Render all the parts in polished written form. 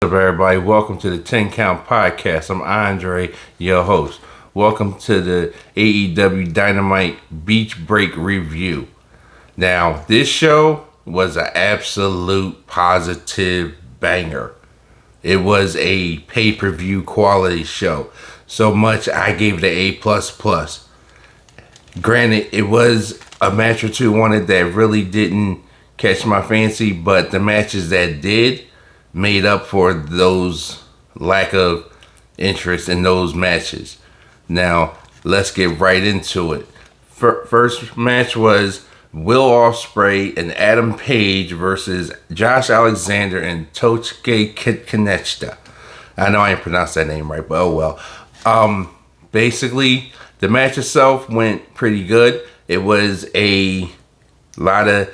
What's up, everybody? Welcome to the 10 Count Podcast. I'm Andre, your host. Welcome to the AEW Dynamite Beach Break Review. Now, this show was an absolute positive banger. It was a pay-per-view quality show. So much I gave it an A++. Granted, it was a match or two on it that really didn't catch my fancy, but the matches that did made up for those lack of interest in those matches. Now, let's get right into it. First match was Will Ospreay and Adam Page versus Josh Alexander and Tochke Kanechta. I know I ain't pronounced that name right, but oh well. Basically, the match itself went pretty good. It was a lot of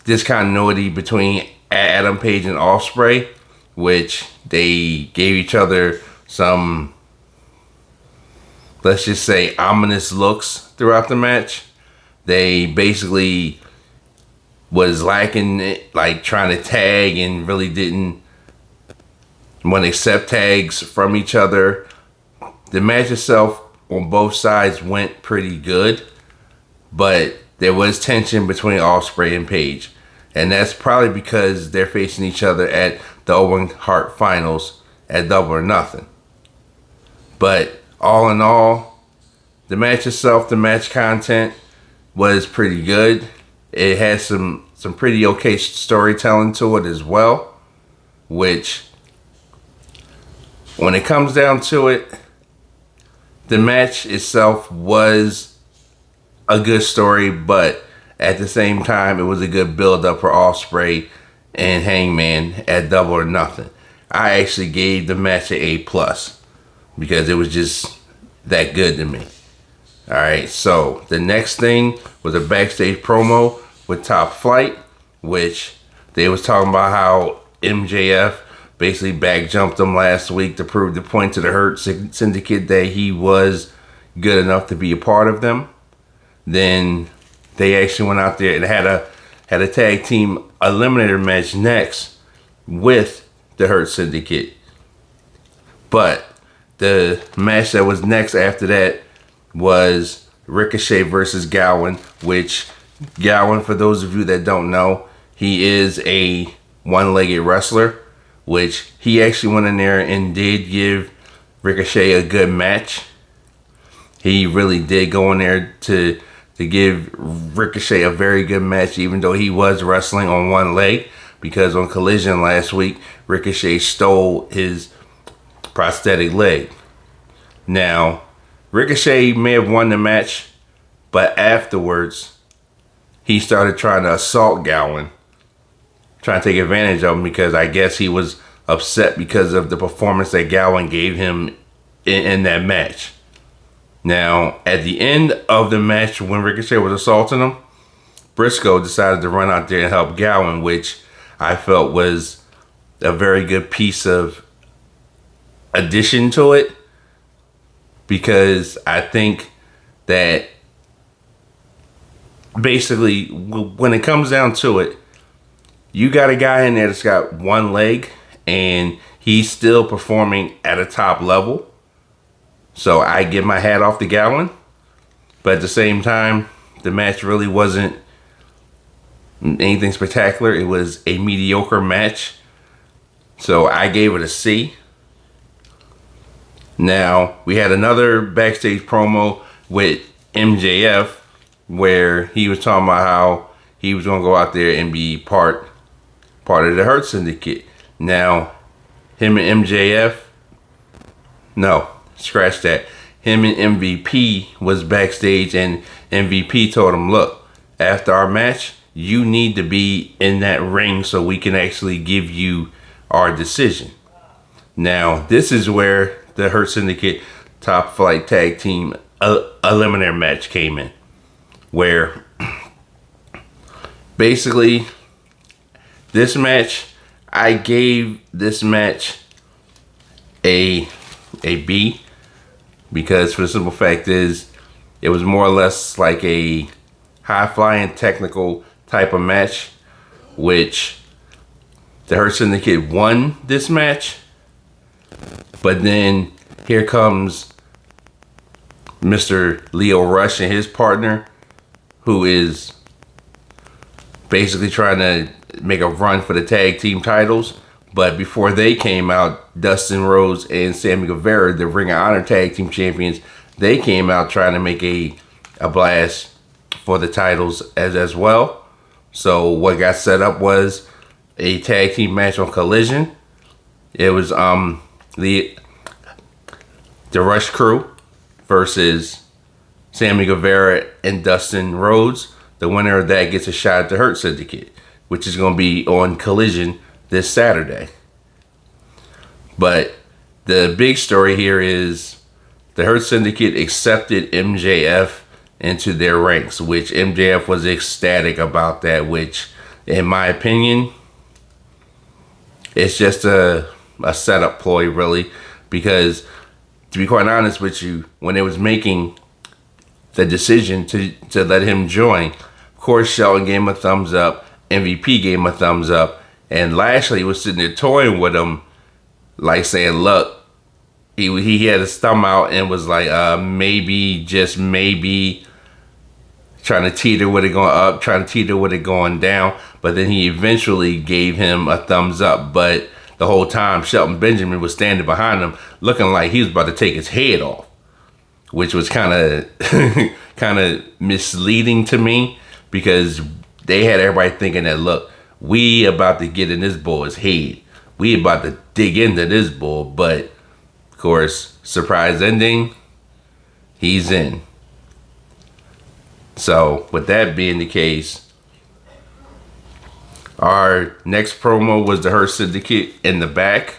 discontinuity between Adam Page and Ospreay, which they gave each other some, let's just say, ominous looks throughout the match. They basically was lacking it, like trying to tag, and really didn't want to accept tags from each other. The match itself on both sides went pretty good, but there was tension between Ospreay and Page. And that's probably because they're facing each other at the Owen Hart Finals at Double or Nothing. But all in all, the match itself, the match content was pretty good. It had some pretty okay storytelling to it as well, which, when it comes down to it, the match itself was a good story, but at the same time, it was a good build-up for Ospreay and Hangman at Double or Nothing. I actually gave the match an A+, because it was just that good to me. Alright, so the next thing was a backstage promo with Top Flight, which they was talking about how MJF basically back-jumped them last week to prove the point to the Hurt Syndicate that he was good enough to be a part of them. Then they actually went out there and had a tag team eliminator match next with the Hurt Syndicate. But the match that was next after that was Ricochet versus Gowen, which Gowen, for those of you that don't know, he is a one-legged wrestler, which he actually went in there and did give Ricochet a good match. He really did go in there to give Ricochet a very good match, even though he was wrestling on one leg, because on Collision last week, Ricochet stole his prosthetic leg. Now, Ricochet may have won the match, but afterwards, he started trying to assault Gowen, trying to take advantage of him, because I guess he was upset because of the performance that Gowen gave him in that match. Now, at the end of the match, when Ricochet was assaulting him, Briscoe decided to run out there and help Gowen, which I felt was a very good piece of addition to it, because I think that basically, when it comes down to it, you got a guy in there that's got one leg and he's still performing at a top level. So I give my hat off to Gowen. But at the same time, the match really wasn't anything spectacular. It was a mediocre match. So I gave it a C. Now, we had another backstage promo with MJF where he was talking about how he was going to go out there and be part of the Hurt Syndicate. Now, him and MJF, no, scratch that. Him and MVP was backstage, and MVP told him, look, after our match, you need to be in that ring so we can actually give you our decision. Now, this is where the Hurt Syndicate Top Flight Tag Team Eliminator match came in, where basically this match, I gave this match a B, because for the simple fact is it was more or less like a high flying technical type of match, which the Hurt Syndicate won this match, but then here comes Mr. Leo Rush and his partner, who is basically trying to make a run for the tag team titles. But before they came out, Dustin Rhodes and Sammy Guevara, the Ring of Honor tag team champions, they came out trying to make a blast for the titles as well. So what got set up was a tag team match on Collision. It was the Rush Crew versus Sammy Guevara and Dustin Rhodes. The winner of that gets a shot at the Hurt Syndicate, which is going to be on Collision this Saturday. But the big story here is the Hurt Syndicate accepted MJF into their ranks, which MJF was ecstatic about that, which in my opinion, it's just a setup ploy really, because to be quite honest with you, when it was making the decision to let him join, of course Shelton gave him a thumbs up, MVP gave him a thumbs up, and Lashley was sitting there toying with him, like saying, look, he had his thumb out and was like, maybe, just maybe, trying to teeter with it going up, trying to teeter with it going down. But then he eventually gave him a thumbs up. But the whole time, Shelton Benjamin was standing behind him, looking like he was about to take his head off, which was kind of misleading to me, because they had everybody thinking that, look, we about to get in this boy's head. We about to dig into this bull. But, of course, surprise ending, he's in. So, with that being the case, our next promo was the Hurt Syndicate in the back,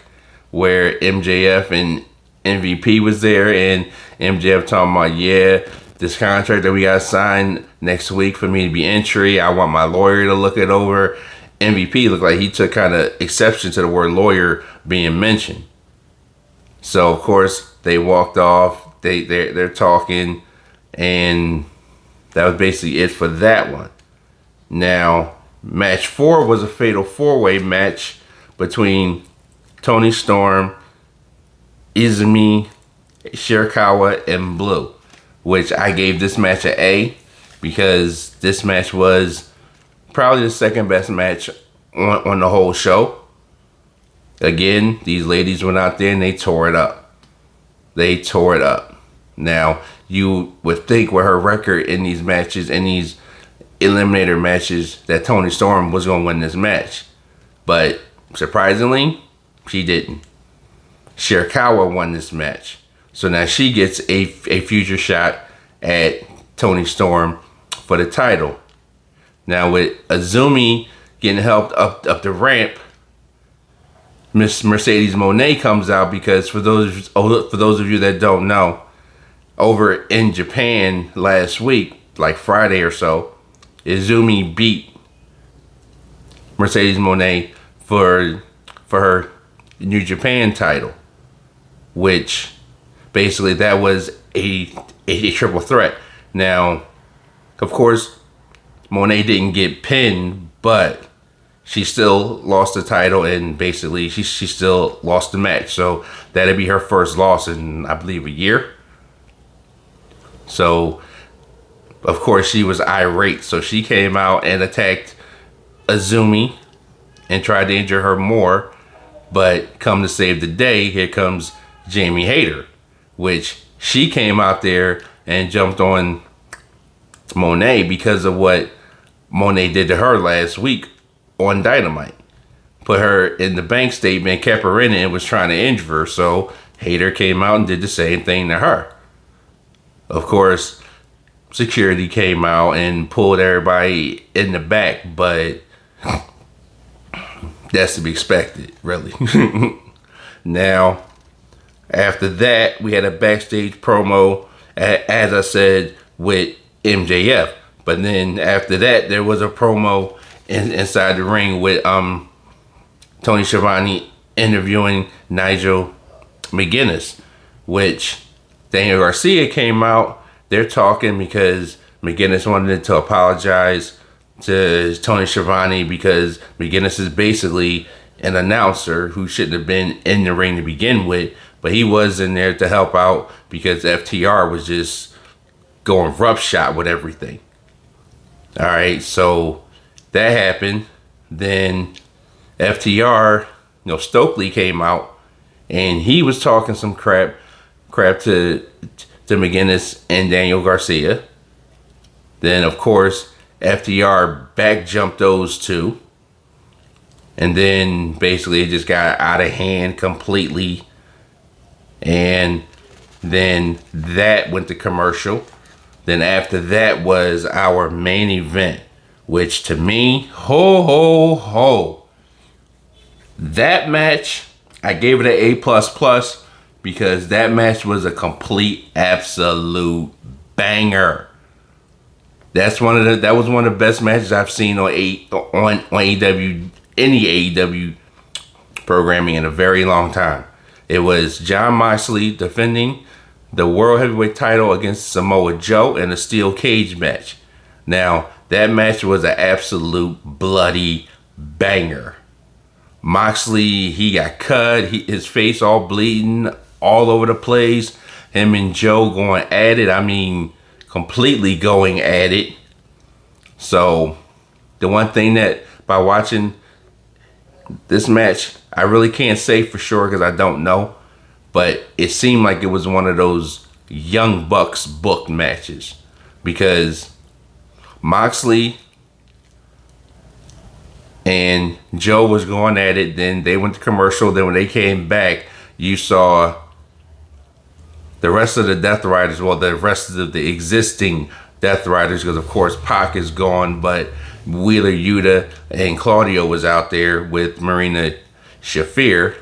where MJF and MVP was there, and MJF talking about, yeah, this contract that we got signed next week for me to be entry, I want my lawyer to look it over. MVP looked like he took kind of exception to the word lawyer being mentioned. So, of course, they walked off, they're talking, and that was basically it for that one. Now, match 4 was a fatal 4-way match between Toni Storm, Izumi, Shirakawa, and Blue, which I gave this match an A, because this match was probably the second best match on the whole show. Again, these ladies went out there and they tore it up. They tore it up. Now, you would think with her record in these matches, in these eliminator matches, that Toni Storm was going to win this match. But surprisingly, she didn't. Shirakawa won this match. So now she gets a future shot at Toni Storm for the title. Now with Azumi getting helped up the ramp, Miss Mercedes Moné comes out, because for those of you that don't know, over in Japan last week, like Friday or so, Izumi beat Mercedes Moné for her New Japan title, which basically that was a triple threat. Now, of course, Moné didn't get pinned, but she still lost the title, and basically she still lost the match. So that'd be her first loss in, I believe, a year. So, of course, she was irate. So she came out and attacked Azumi and tried to injure her more. But come to save the day, here comes Jamie Hayter, which she came out there and jumped on Moné because of what Moné did to her last week on Dynamite. Put her in the bank statement, kept her in it, and was trying to injure her. So Hayter came out and did the same thing to her. Of course, security came out and pulled everybody in the back, but that's to be expected, really. Now, after that, we had a backstage promo, as I said, with MJF. But then after that, there was a promo inside the ring with Tony Schiavone interviewing Nigel McGuinness, which Daniel Garcia came out. They're talking because McGuinness wanted to apologize to Tony Schiavone, because McGuinness is basically an announcer who shouldn't have been in the ring to begin with, but he was in there to help out because FTR was just going roughshod with everything. All right, so that happened. Then FTR, Stokely came out and he was talking some crap to McGinnis and Daniel Garcia. Then of course FTR back jumped those two. And then basically it just got out of hand completely. And then that went to commercial. Then after that was our main event, which to me, that match, I gave it an A++ because that match was a complete, absolute banger. That was one of the best matches I've seen on AEW, any AEW programming in a very long time. It was Jon Moxley defending the World Heavyweight title against Samoa Joe in a steel cage match. Now, that match was an absolute bloody banger. Moxley, he got cut, his face all bleeding all over the place. Him and Joe going at it. I mean, completely going at it. So, the one thing that by watching this match, I really can't say for sure because I don't know. But it seemed like it was one of those Young Bucks booked matches. Because Moxley and Joe was going at it. Then they went to commercial. Then when they came back, you saw the rest of the Death Riders. Well, the rest of the existing Death Riders. Because, of course, Pac is gone. But Wheeler Yuta and Claudio was out there with Marina Shafir.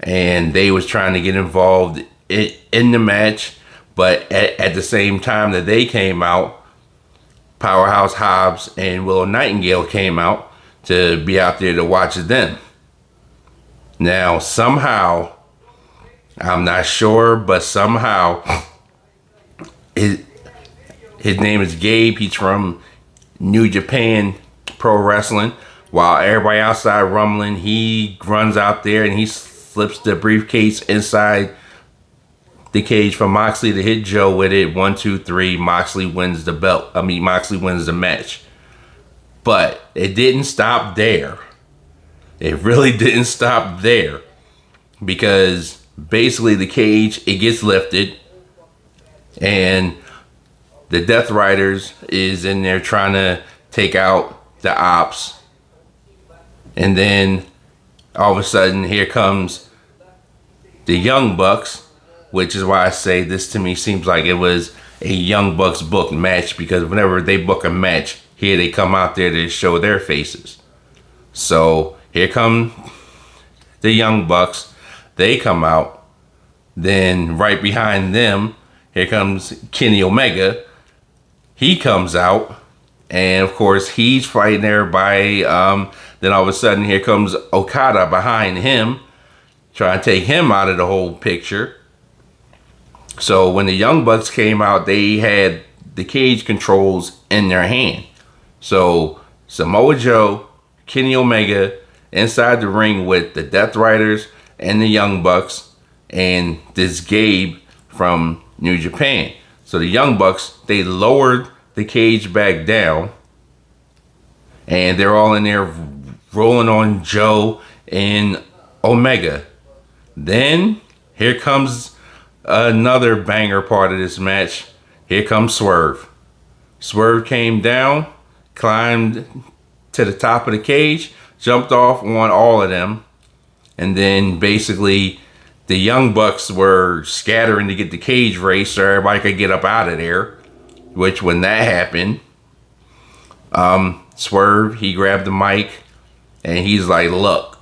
And they was trying to get involved in the match. But at the same time that they came out, Powerhouse Hobbs and Willow Nightingale came out to be out there to watch them. Now, somehow, I'm not sure, but somehow, his name is Gabe. He's from New Japan Pro Wrestling. While everybody outside rumbling, he runs out there and he slips the briefcase inside the cage for Moxley to hit Joe with it. 1, 2, 3. Moxley wins the belt. Moxley wins the match. But it didn't stop there. It really didn't stop there. Because basically the cage, it gets lifted. And the Death Riders is in there trying to take out the Ops. And then all of a sudden, here comes the Young Bucks, which is why I say this to me seems like it was a Young Bucks booked match, because whenever they book a match, here they come out there to show their faces. So here come the Young Bucks. They come out. Then right behind them, here comes Kenny Omega. He comes out. And of course, he's fighting everybody. Then all of a sudden, here comes Okada behind him, trying to take him out of the whole picture. So when the Young Bucks came out, they had the cage controls in their hand. So Samoa Joe, Kenny Omega, inside the ring with the Death Riders and the Young Bucks, and this Gabe from New Japan. So the Young Bucks, they lowered the cage back down, and they're all in there rolling on Joe and Omega. Then here comes another banger part of this match. Here comes Swerve. Swerve came down, climbed to the top of the cage, jumped off on all of them, and then basically the Young Bucks were scattering to get the cage race so everybody could get up out of there. Which when that happened, Swerve, he grabbed the mic and he's like, look,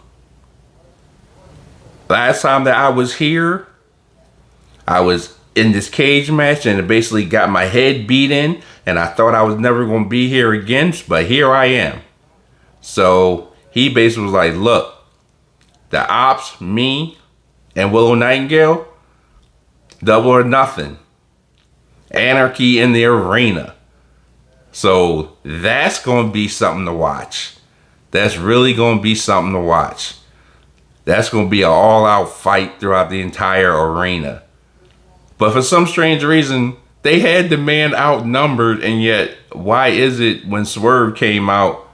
last time that I was here, I was in this cage match and it basically got my head beat in, and I thought I was never going to be here again, but here I am. So he basically was like, look, the Ops, me, and Willow Nightingale, double or nothing. Anarchy in the arena. So that's going to be something to watch. That's really going to be something to watch. That's going to be an all-out fight throughout the entire arena. But for some strange reason, they had the man outnumbered, and yet why is it when Swerve came out,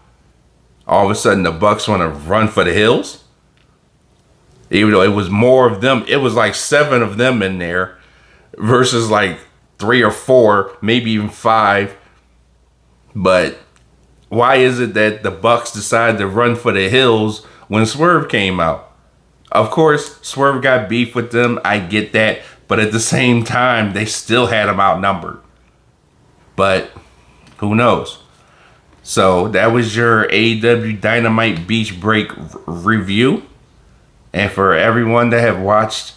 all of a sudden the Bucks want to run for the hills? Even though it was more of them, it was like 7 of them in there versus like 3 or 4, maybe even 5. But why is it that the Bucks decided to run for the hills when Swerve came out? Of course, Swerve got beef with them. I get that. But at the same time, they still had him outnumbered. But who knows? So that was your AEW Dynamite Beach Break review. And for everyone that have watched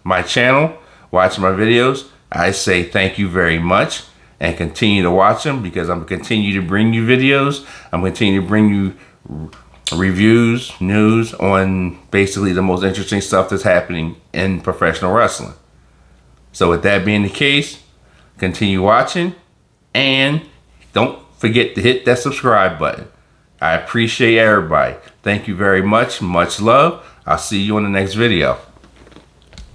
my channel, watched my videos, I say thank you very much. And continue to watch them, because I'm going to continue to bring you videos. I'm going to continue to bring you reviews, news on basically the most interesting stuff that's happening in professional wrestling. So with that being the case, continue watching, and don't forget to hit that subscribe button. I appreciate everybody. Thank you very much. Much love. I'll see you on the next video.